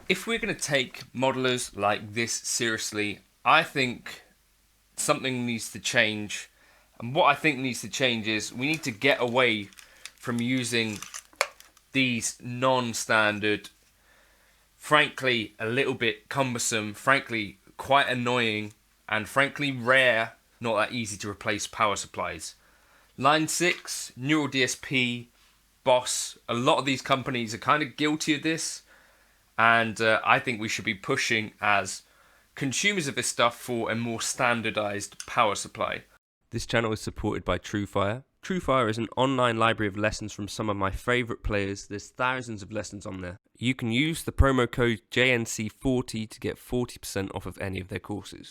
If we're going to take modelers like this seriously, I think something needs to change. And what I think needs to change is we need to get away from using these non-standard, frankly a little bit cumbersome, frankly quite annoying, and frankly rare, not that easy to replace power supplies. Line 6, Neural DSP, Boss, a lot of these companies are kind of guilty of this, and I think we should be pushing as consumers of this stuff for a more standardized power supply. This channel is supported by TrueFire. TrueFire is an online library of lessons from some of my favourite players. There's thousands of lessons on there. You can use the promo code JNC40 to get 40% off of any of their courses.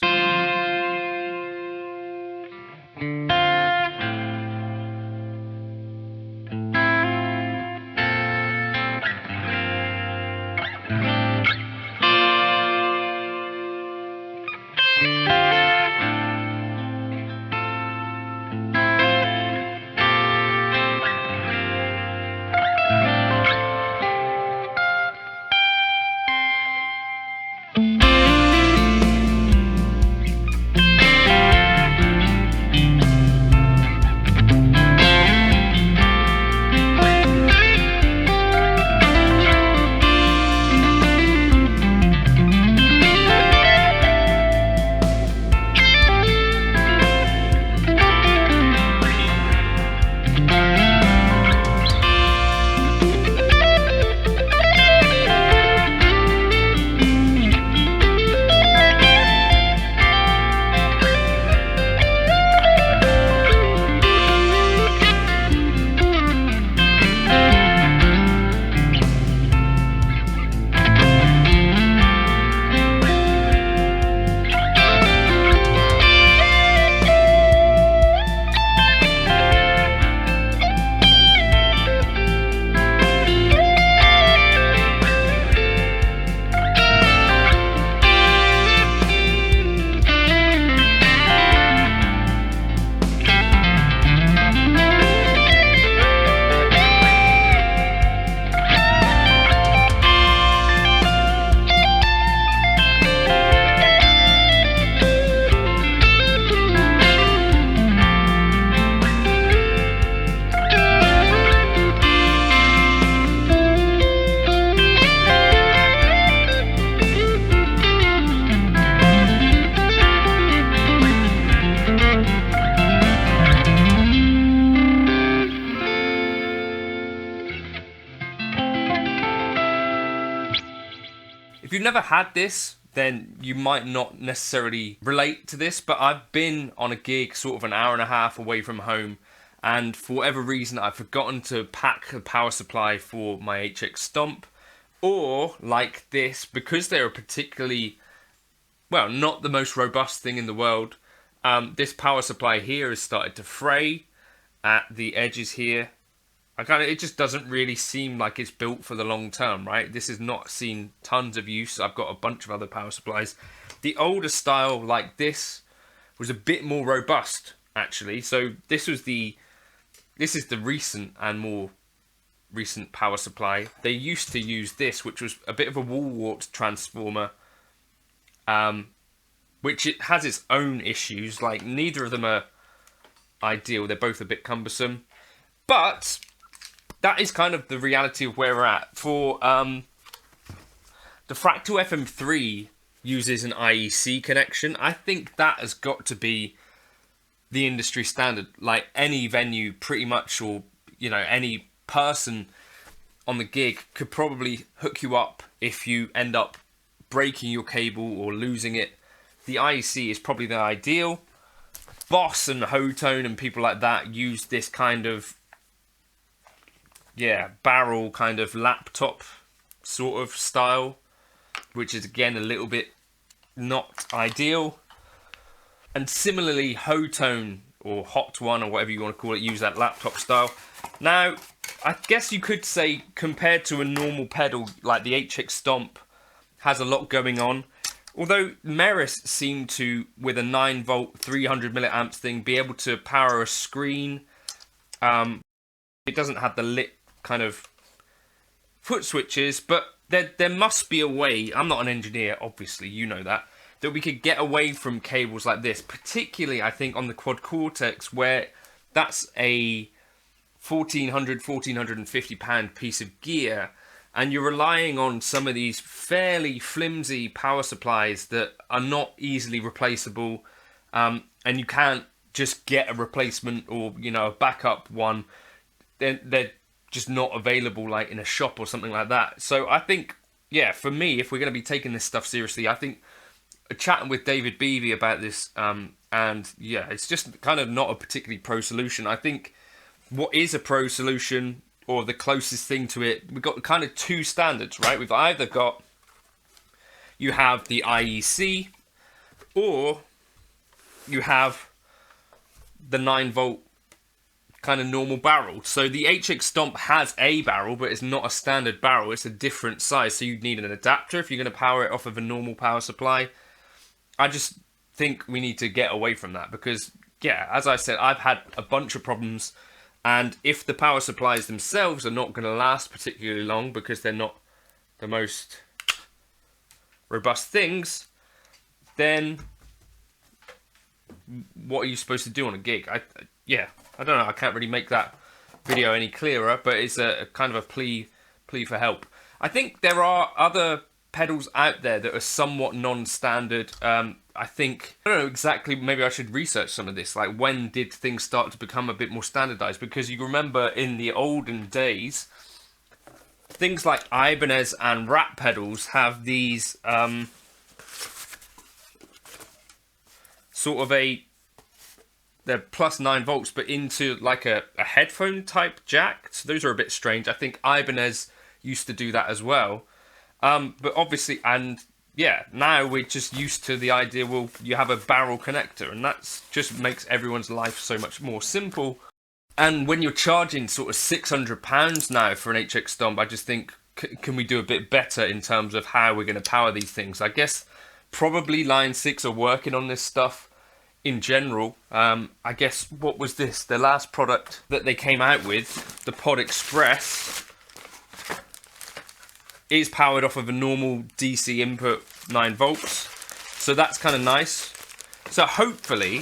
If you've never had this, then you might not necessarily relate to this, but I've been on a gig sort of an hour and a half away from home, and for whatever reason I've forgotten to pack the power supply for my HX Stomp, or like this, because they're a particularly, well, not the most robust thing in the world, this power supply here has started to fray at the edges here. It just doesn't really seem like it's built for the long term, right? This has not seen tons of use. I've got a bunch of other power supplies. The older style like this was a bit more robust, actually. So this is the recent and more recent power supply. They used to use this, which was a bit of a wall wart transformer, which it has its own issues. Like, neither of them are ideal. They're both a bit cumbersome, but that is kind of the reality of where we're at. For the Fractal FM3 uses an IEC connection. I think that has got to be the industry standard. Like, any venue pretty much, or any person on the gig could probably hook you up if you end up breaking your cable or losing it. The IEC is probably the ideal. Boss and HoTone and people like that use this kind of barrel kind of laptop sort of style, which is again a little bit not ideal. And similarly, HoTone or HoTone or whatever you want to call it, use that laptop style. Now, I guess you could say, compared to a normal pedal like the HX Stomp, has a lot going on. Although Meris seemed to, with a 9-volt 300 milliamps thing, be able to power a screen. It doesn't have the lit kind of foot switches, but there must be a way, I'm not an engineer, obviously, you know that we could get away from cables like this, particularly, I think, on the Quad Cortex, where that's a £1,450 piece of gear, and you're relying on some of these fairly flimsy power supplies that are not easily replaceable, and you can't just get a replacement or, you know, a backup one. They're just not available, like, in a shop or something like that. So I think, yeah, for me, if we're going to be taking this stuff seriously, I think chatting with David Beevy about this, and yeah, it's just kind of not a particularly pro solution. I think what is a pro solution, or the closest thing to it, we've got kind of two standards, right? We've either got, you have the IEC, or you have the 9-volt kind of normal barrel. So the HX Stomp has a barrel, but it's not a standard barrel. It's a different size, so you'd need an adapter if you're going to power it off of a normal power supply. I just think we need to get away from that because, yeah, as I said, I've had a bunch of problems, and if the power supplies themselves are not going to last particularly long because they're not the most robust things, then what are you supposed to do on a gig? Yeah, I don't know. I can't really make that video any clearer, but it's a kind of a plea for help. I think there are other pedals out there that are somewhat non-standard. I don't know exactly, maybe I should research some of this. Like, when did things start to become a bit more standardized? Because you remember in the olden days, things like Ibanez and Rat pedals have these sort of they're plus 9 volts, but into like a headphone type jack. So those are a bit strange. I think Ibanez used to do that as well. But obviously, and yeah, now we're just used to the idea, well, you have a barrel connector, and that's just makes everyone's life so much more simple. And when you're charging sort of £600 now for an HX Stomp, I just think, can we do a bit better in terms of how we're going to power these things? I guess probably Line 6 are working on this stuff in general. I guess, what was this? The last product that they came out with, the Pod Express, is powered off of a normal DC input 9 volts. So that's kind of nice. So hopefully,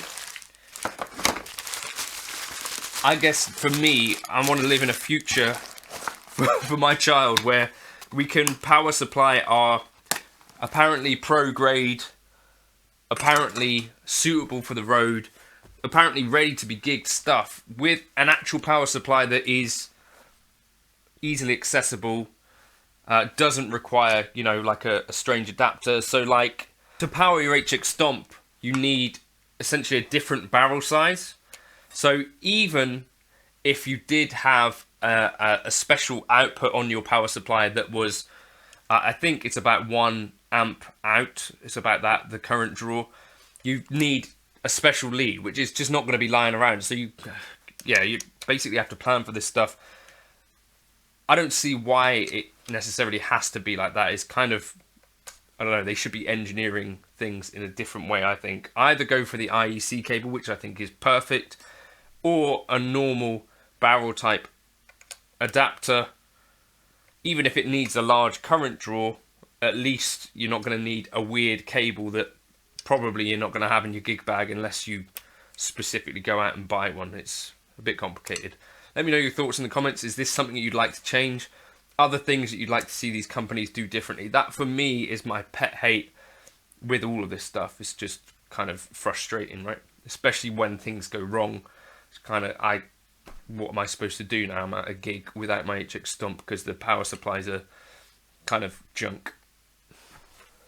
I guess for me, I want to live in a future for my child where we can power supply our apparently pro grade, apparently suitable for the road, apparently ready to be gigged stuff with an actual power supply that is easily accessible, doesn't require, you know, like a strange adapter. So like, to power your HX Stomp, you need essentially a different barrel size. So even if you did have a special output on your power supply that was, I think it's about 1 amp out, it's about that, the current draw, you need a special lead, which is just not going to be lying around. So you basically have to plan for this stuff. I don't see why it necessarily has to be like that. It's kind of, I don't know, they should be engineering things in a different way, I think. Either go for the IEC cable, which I think is perfect, or a normal barrel type adapter. Even if it needs a large current draw, at least you're not going to need a weird cable that probably you're not going to have in your gig bag unless you specifically go out and buy one. It's a bit complicated. Let me know your thoughts in the comments. Is this something that you'd like to change? Other things that you'd like to see these companies do differently? That, for me, is my pet hate with all of this stuff. It's just kind of frustrating, right? Especially when things go wrong. It's kind of, what am I supposed to do now? I'm at a gig without my HX Stomp because the power supplies are kind of junk.